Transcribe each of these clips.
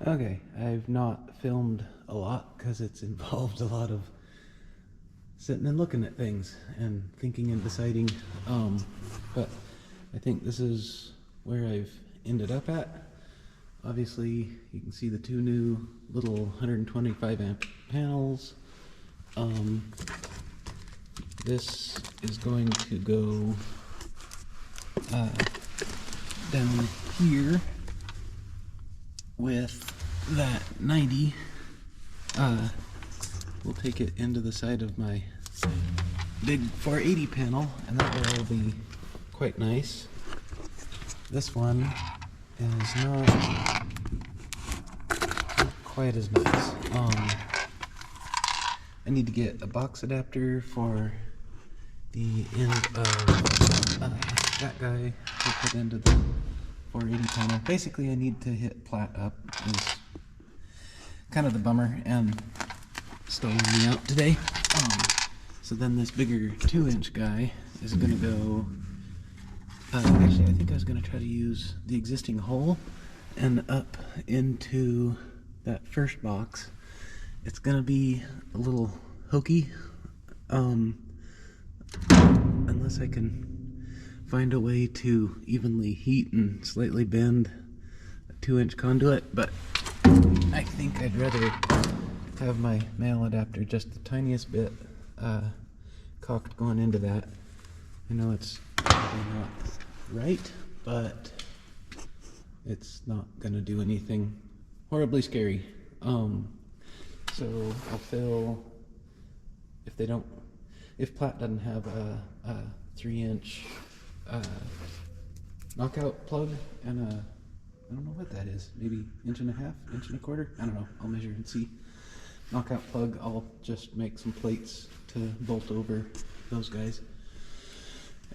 Okay, I've not filmed a lot because it's involved a lot of sitting and looking at things and thinking and deciding. But I think this is where I've ended up at. Obviously, you can see the two new little 125 amp panels. This is going to go down here with that 90. We'll take it into the side of my big 480 panel, and that will be quite nice. This one is not quite as nice. I need to get a box adapter for the end of that guy to put into the 480 panel. Basically, I need to hit plat up is kind of the bummer and stalling me out today. So then this bigger 2-inch guy is going to go, actually I think I was going to try to use the existing hole and up into that first box. It's going to be a little hokey, unless I can find a way to evenly heat and slightly bend a 2-inch conduit, but I think I'd rather have my male adapter just the tiniest bit cocked going into that. I know it's probably not right, but it's not gonna do anything horribly scary. So I'll fill, if Platt doesn't have a 3-inch knockout plug and I don't know what that is, maybe 1.5 inch, 1.25 inch, I don't know, I'll measure and see. Knockout plug, I'll just make some plates to bolt over those guys.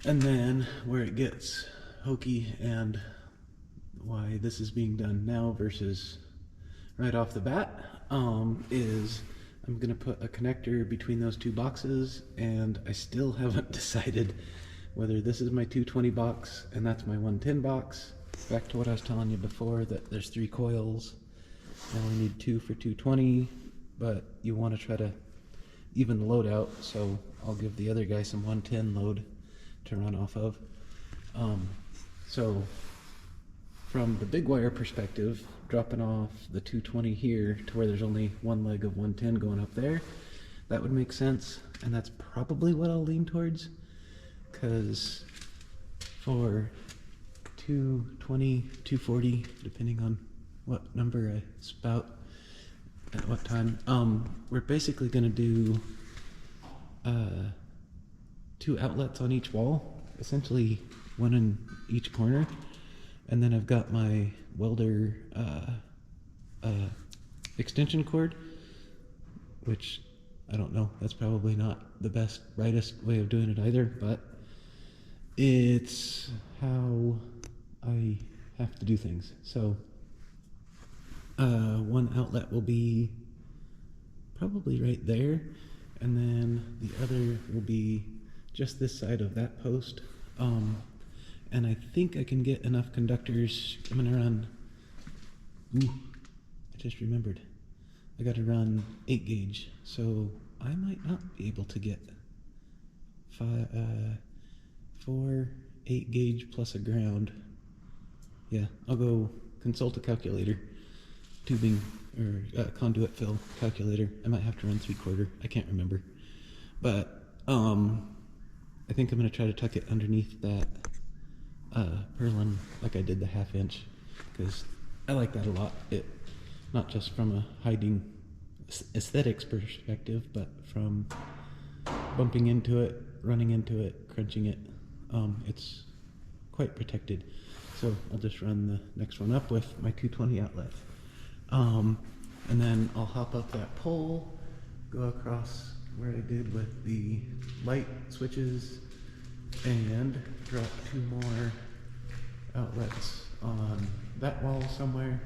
And then where it gets hokey and why this is being done now versus right off the bat, is I'm gonna put a connector between those two boxes, and I still haven't decided whether this is my 220 box and that's my 110 box. Back to what I was telling you before, that there's 3 coils. I only need 2 for 220, but you want to try to even the load out, so I'll give the other guy some 110 load to run off of. So from the big wire perspective, dropping off the 220 here to where there's only one leg of 110 going up there, that would make sense, and that's probably what I'll lean towards, because for 220, 240, depending on what number I spout at what time, we're basically going to do 2 outlets on each wall, essentially one in each corner, and then I've got my welder extension cord, which I don't know, that's probably not the best, brightest way of doing it either, but it's how I have to do things. So one outlet will be probably right there, and then the other will be just this side of that post. And I think I can get enough conductors. I'm gonna run, I just remembered, I gotta run 8 gauge, so I might not be able to get 4 8 gauge plus a ground. Yeah, I'll go consult a calculator, tubing or conduit fill calculator. I might have to run 3/4, I can't remember, but I think I'm gonna try to tuck it underneath that purlin like I did the 1/2 inch, because I like that a lot. It, not just from a hiding aesthetics perspective, but from bumping into it, running into it, crunching it, it's quite protected. So I'll just run the next one up with my 220 outlet. And then I'll hop up that pole, go across where I did with the light switches, and drop 2 more outlets on that wall somewhere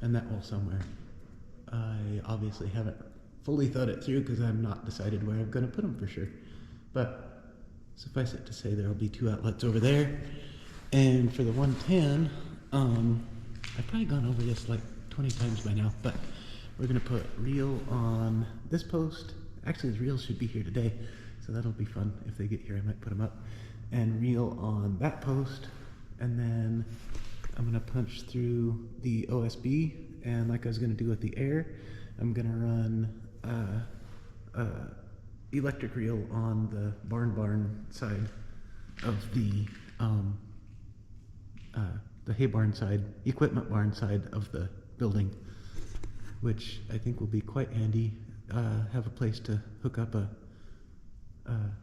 and that wall somewhere. I obviously haven't fully thought it through because I'm not decided where I'm going to put them for sure, but suffice it to say there'll be 2 outlets over there. And for the 110, I've probably gone over this like 20 times by now, but we're gonna put reel on this post. Actually, the reels should be here today, so that'll be fun. If they get here, I might put them up. And reel on that post, and then I'm gonna punch through the OSB, and like I was gonna do with the air, I'm gonna run electric reel on the barn side of the hay barn side, equipment barn side of the building, which I think will be quite handy. Have a place to hook up a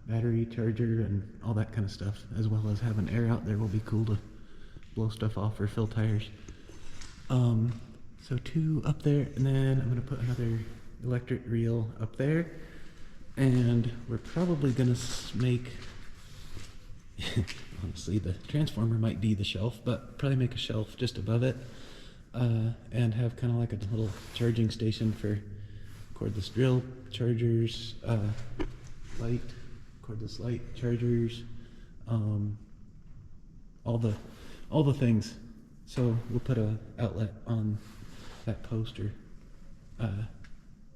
battery charger and all that kind of stuff, as well as having air out there will be cool to blow stuff off or fill tires. So 2 up there, and then I'm gonna put another electric reel up there, and we're probably gonna make honestly, the transformer might be the shelf, but probably make a shelf just above it, and have kind of like a little charging station for cordless drill chargers, cordless light chargers, all the things. So we'll put a outlet on that poster,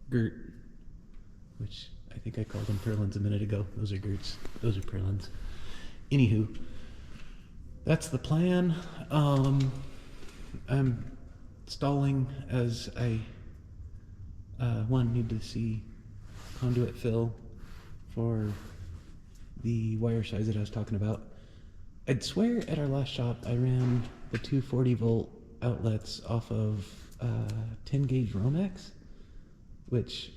girt, which I think I called them purlins a minute ago. Those are girts. Those are purlins. Anywho, that's the plan. I'm stalling as I need to see conduit fill for the wire size that I was talking about. I'd swear at our last shop I ran the 240 volt outlets off of 10 gauge Romex, which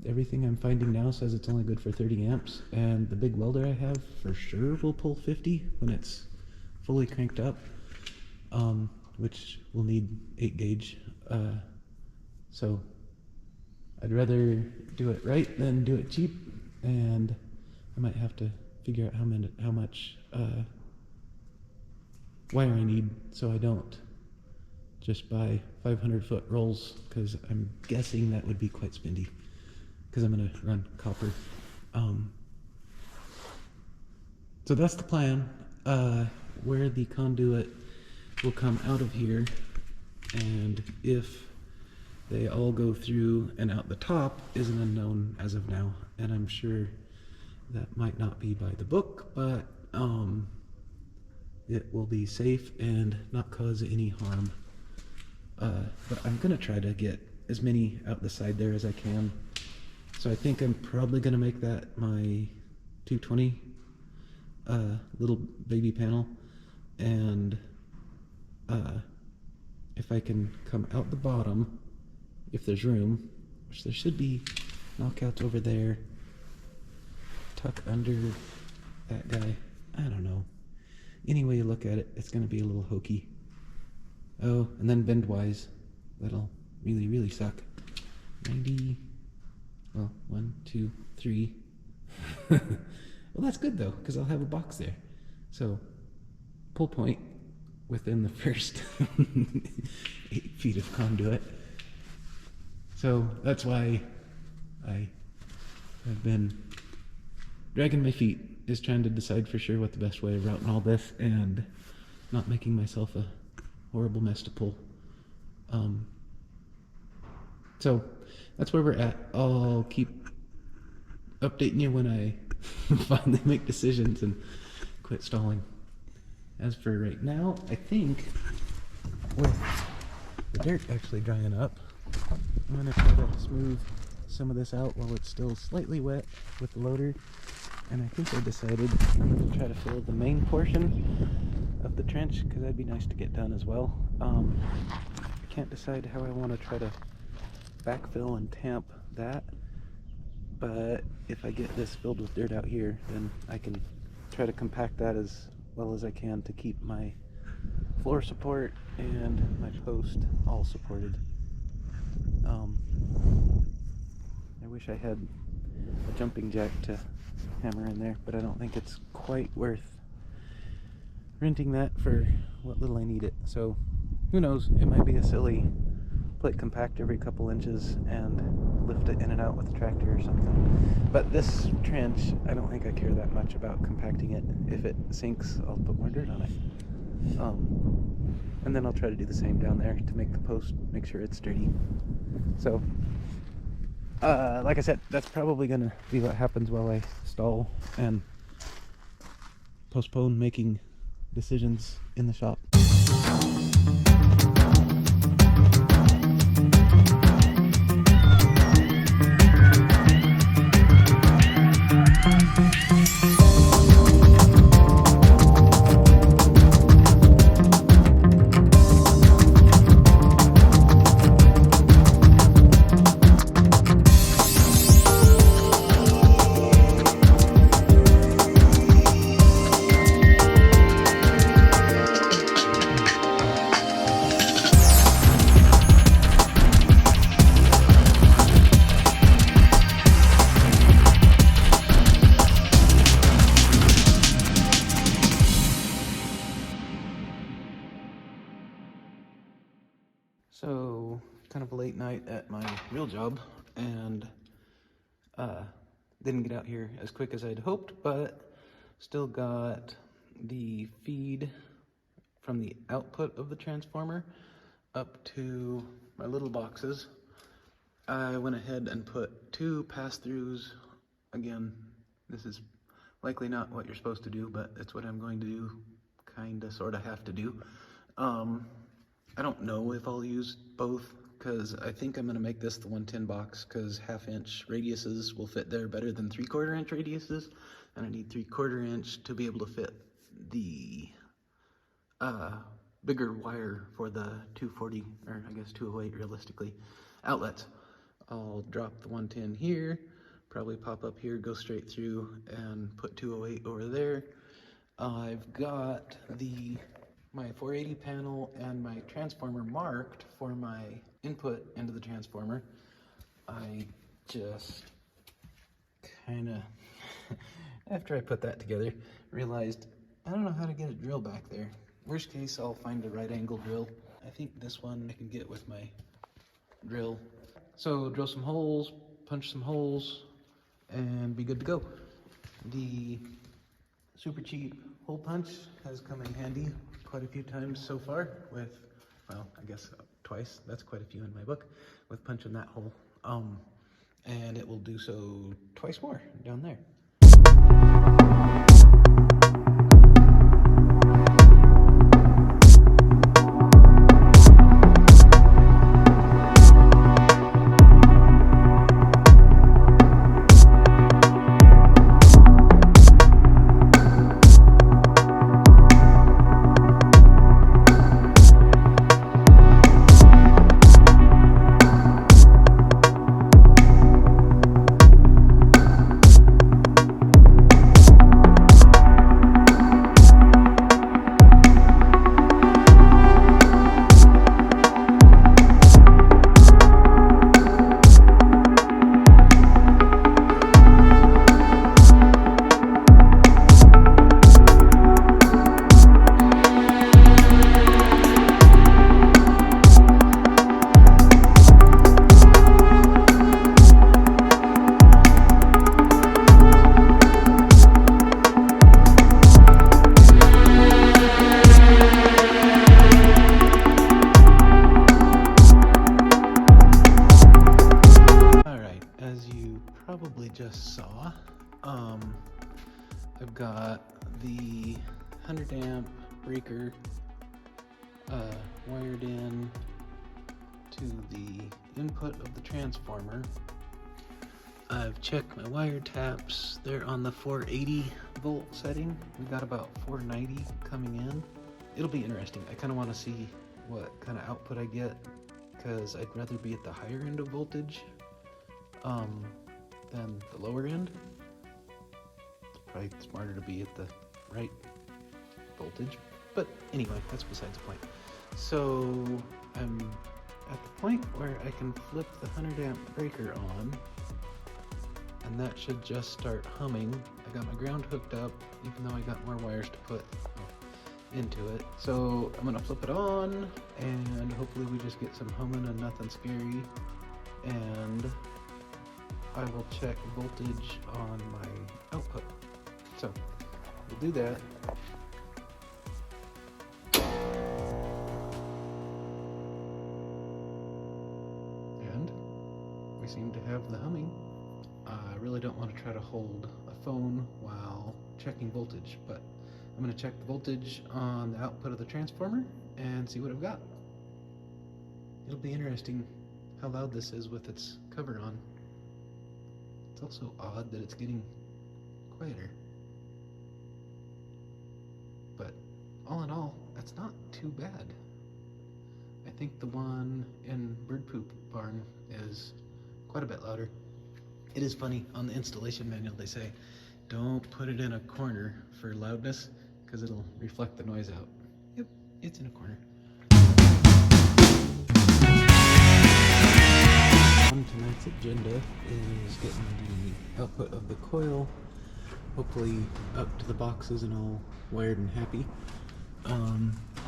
everything I'm finding now says it's only good for 30 amps, and the big welder I have for sure will pull 50 when it's fully cranked up, which will need 8 gauge. So I'd rather do it right than do it cheap, and I might have to figure out how much wire I need, so I don't just buy 500-foot rolls, because I'm guessing that would be quite spendy, because I'm going to run copper. So that's the plan. Where the conduit will come out of here, and if they all go through and out the top is an unknown as of now, and I'm sure that might not be by the book, but it will be safe and not cause any harm. But I'm gonna try to get as many out the side there as I can. So I think I'm probably gonna make that my 220 little baby panel, and if I can come out the bottom, if there's room, which there should be, knockouts over there, tuck under that guy, I don't know. Any way you look at it, it's gonna be a little hokey. Oh, and then bendwise, that'll really, really suck. 90, well, 1, 2, 3. Well, that's good though, because I'll have a box there. So, pull point within the first 8 feet of conduit. So that's why I have been dragging my feet, is trying to decide for sure what the best way of routing all this and not making myself a horrible mess to pull. So that's where we're at. I'll keep updating you when I finally make decisions and quit stalling. As for right now, I think with the dirt actually drying up, I'm going to try to smooth some of this out while it's still slightly wet with the loader. And I think I decided I'm going to try to fill the main portion of the trench, because that'd be nice to get done as well. I can't decide how I want to try to backfill and tamp that, but if I get this filled with dirt out here, then I can try to compact that as well as I can to keep my floor support and my post all supported. I wish I had a jumping jack to hammer in there, but I don't think it's quite worth renting that for what little I need it. So who knows, it might be a silly plate compact every couple inches and lift it in and out with a tractor or something. But this trench, I don't think I care that much about compacting it. If it sinks, I'll put more dirt on it. And then I'll try to do the same down there to make the post, make sure it's sturdy. So, like I said, that's probably gonna be what happens while I stall and postpone making decisions in the shop. So, kind of a late night at my real job, and didn't get out here as quick as I'd hoped, but still got the feed from the output of the transformer up to my little boxes. I went ahead and put 2 pass-throughs. Again, this is likely not what you're supposed to do, but it's what I'm going to do, kinda, sorta have to do. I don't know if I'll use both, because I think I'm going to make this the 110 box, because 1/2 inch radiuses will fit there better than 3/4 inch radiuses, and I need 3/4 inch to be able to fit the bigger wire for the 240, or I guess 208 realistically, outlets. I'll drop the 110 here, probably pop up here, go straight through, and put 208 over there. I've got my 480 panel and my transformer marked for my input into the transformer. I just kind of, after I put that together, realized I don't know how to get a drill back there. Worst case, I'll find a right angle drill. I think this one I can get with my drill. So drill some holes, punch some holes, and be good to go. The super cheap hole punch has come in handy quite a few times so far with, well, I guess twice, that's quite a few in my book, with punching that hole. And it will do so twice more down there. Just saw, I've got the 100 amp breaker wired in to the input of the transformer. I've checked my wire taps, they're on the 480 volt setting. We've got about 490 coming in. It'll be interesting. I kind of want to see what kind of output I get, because I'd rather be at the higher end of voltage than the lower end. It's probably smarter to be at the right voltage, but anyway, that's besides the point. So I'm at the point where I can flip the 100 amp breaker on, and that should just start humming. I got my ground hooked up, even though I got more wires to put into it. So I'm gonna flip it on, and hopefully we just get some humming and nothing scary, and I will check voltage on my output. So we'll do that. we seem to have the humming. I really don't want to try to hold a phone while checking voltage, but I'm going to check the voltage on the output of the transformer and see what I've got. It'll be interesting how loud this is with its cover on. It's also odd that it's getting quieter. But all in all, that's not too bad. I think the one in Bird Poop Barn is quite a bit louder. It is funny, on the installation manual they say, don't put it in a corner for loudness because it'll reflect the noise out. Yep, it's in a corner. On tonight's agenda is getting the output of the coil, hopefully up to the boxes and all wired and happy.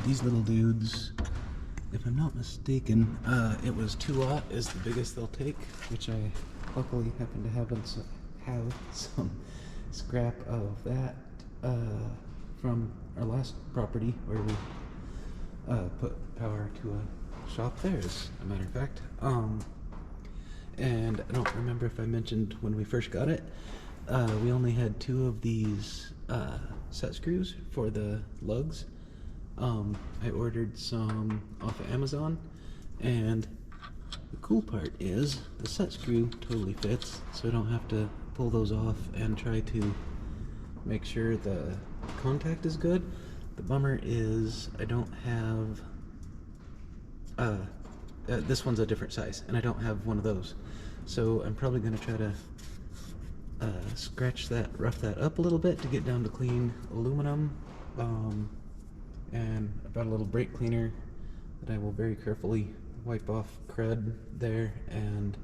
These little dudes, if I'm not mistaken, it was 2 watt is the biggest they'll take, which I luckily happen to have some scrap of that from our last property where we put power to a shop there, as a matter of fact. And I don't remember if I mentioned when we first got it, we only had 2 of these set screws for the lugs. I ordered some off of Amazon, and the cool part is the set screw totally fits, so I don't have to pull those off and try to make sure the contact is good. The bummer is I don't have this one's a different size, and I don't have one of those, so I'm probably going to try to rough that up a little bit to get down to clean aluminum. And I've got a little brake cleaner that I will very carefully wipe off crud there, and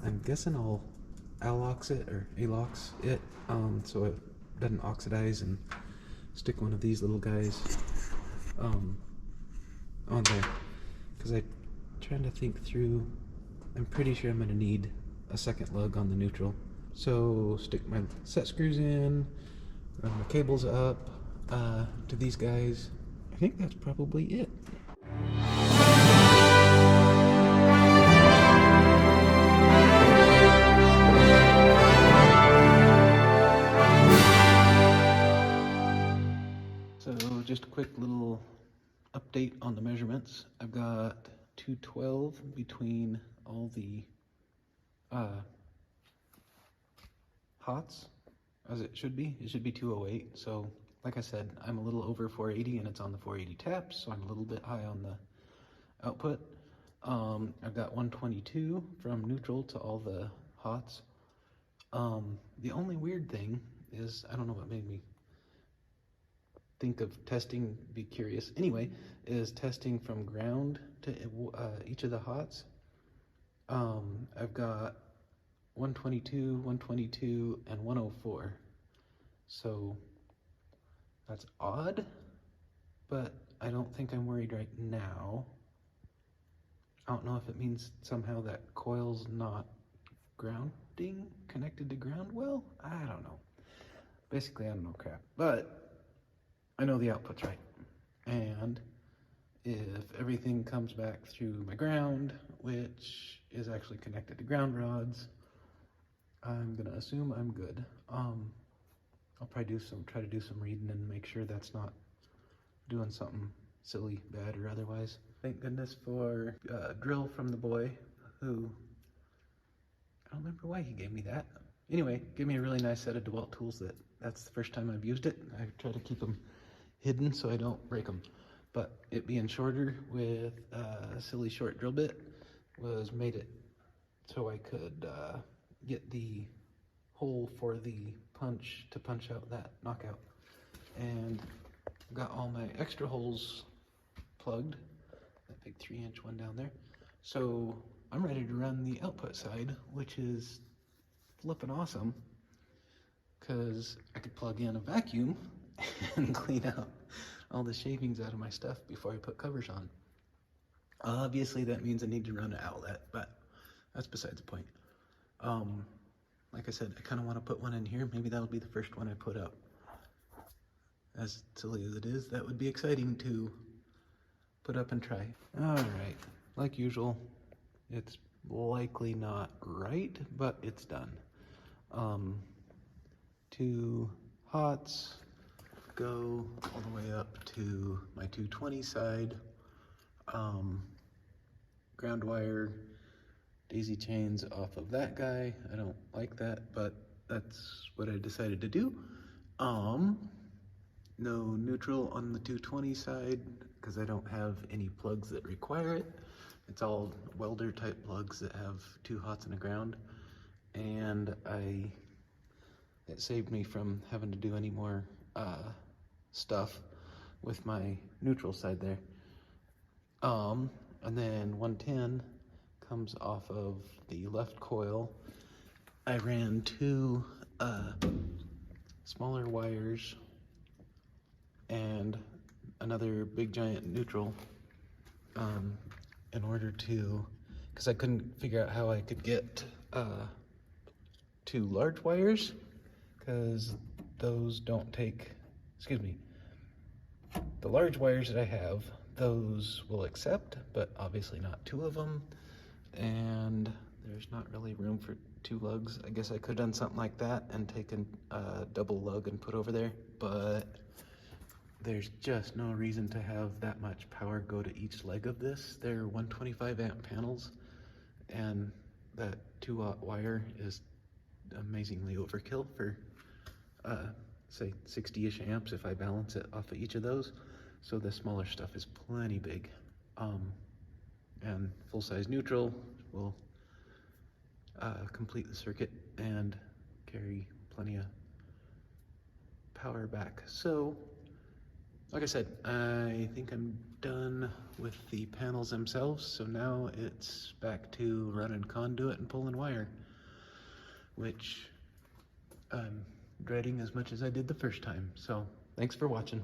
I'm guessing I'll Alox it or Alox it so it doesn't oxidize, and stick one of these little guys on there, because I'm trying to think through. I'm pretty sure I'm going to need a second lug on the neutral, so stick my set screws in, run my cables up to these guys. I think that's probably it. So just a quick little update on the measurements. I've got 212 between all the hots, as it should be. It should be 208, so like I said, I'm a little over 480 and it's on the 480 tap, so I'm a little bit high on the output. I've got 122 from neutral to all the hots. The only weird thing is, I don't know what made me think of testing, be curious anyway, is testing from ground to each of the hots. I've got 122, 122, and 104. So that's odd, but I don't think I'm worried right now. I don't know if it means somehow that coil's not grounding, connected to ground well. I don't know. Basically, I don't know crap, but I know the output's right. And if everything comes back through my ground, which is actually connected to ground rods, I'm gonna assume I'm good. I'll probably try to do some reading and make sure that's not doing something silly, bad, or otherwise. Thank goodness for a drill from the boy who, I don't remember why he gave me that. Anyway, gave me a really nice set of DeWalt tools that's the first time I've used it. I try to keep them hidden so I don't break them. But it being shorter with a silly short drill bit made it so I could get the hole for the punch to punch out that knockout. And I've got all my extra holes plugged, that big 3-inch one down there. So I'm ready to run the output side, which is flipping awesome, because I could plug in a vacuum and clean out all the shavings out of my stuff before I put covers on. Obviously that means I need to run an outlet, but that's besides the point. Like I said, I kind of want to put one in here. Maybe that'll be the first one I put up. As silly as it is, that would be exciting to put up and try. All right, like usual, it's likely not right, but it's done. 2 hots go all the way up to my 220 side. Ground wire, daisy chains off of that guy. I don't like that, but that's what I decided to do. No neutral on the 220 side because I don't have any plugs that require it. It's all welder type plugs that have 2 hots and a ground. And it saved me from having to do any more stuff with my neutral side there. And then 110 comes off of the left coil. I ran 2 smaller wires and another big giant neutral in order to, because I couldn't figure out how I could get 2 large wires, because those don't take, excuse me, the large wires that I have, those will accept, but obviously not 2 of them, and there's not really room for 2 lugs. I guess I could have done something like that and taken a double lug and put over there, but there's just no reason to have that much power go to each leg of this. They're 125 amp panels, and that 2-aught wire is amazingly overkill for say 60-ish amps if I balance it off of each of those. So the smaller stuff is plenty big. And full-size neutral will complete the circuit and carry plenty of power back. So like I said, I think I'm done with the panels themselves, so now it's back to running conduit and pulling wire, which I'm dreading as much as I did the first time. So thanks for watching.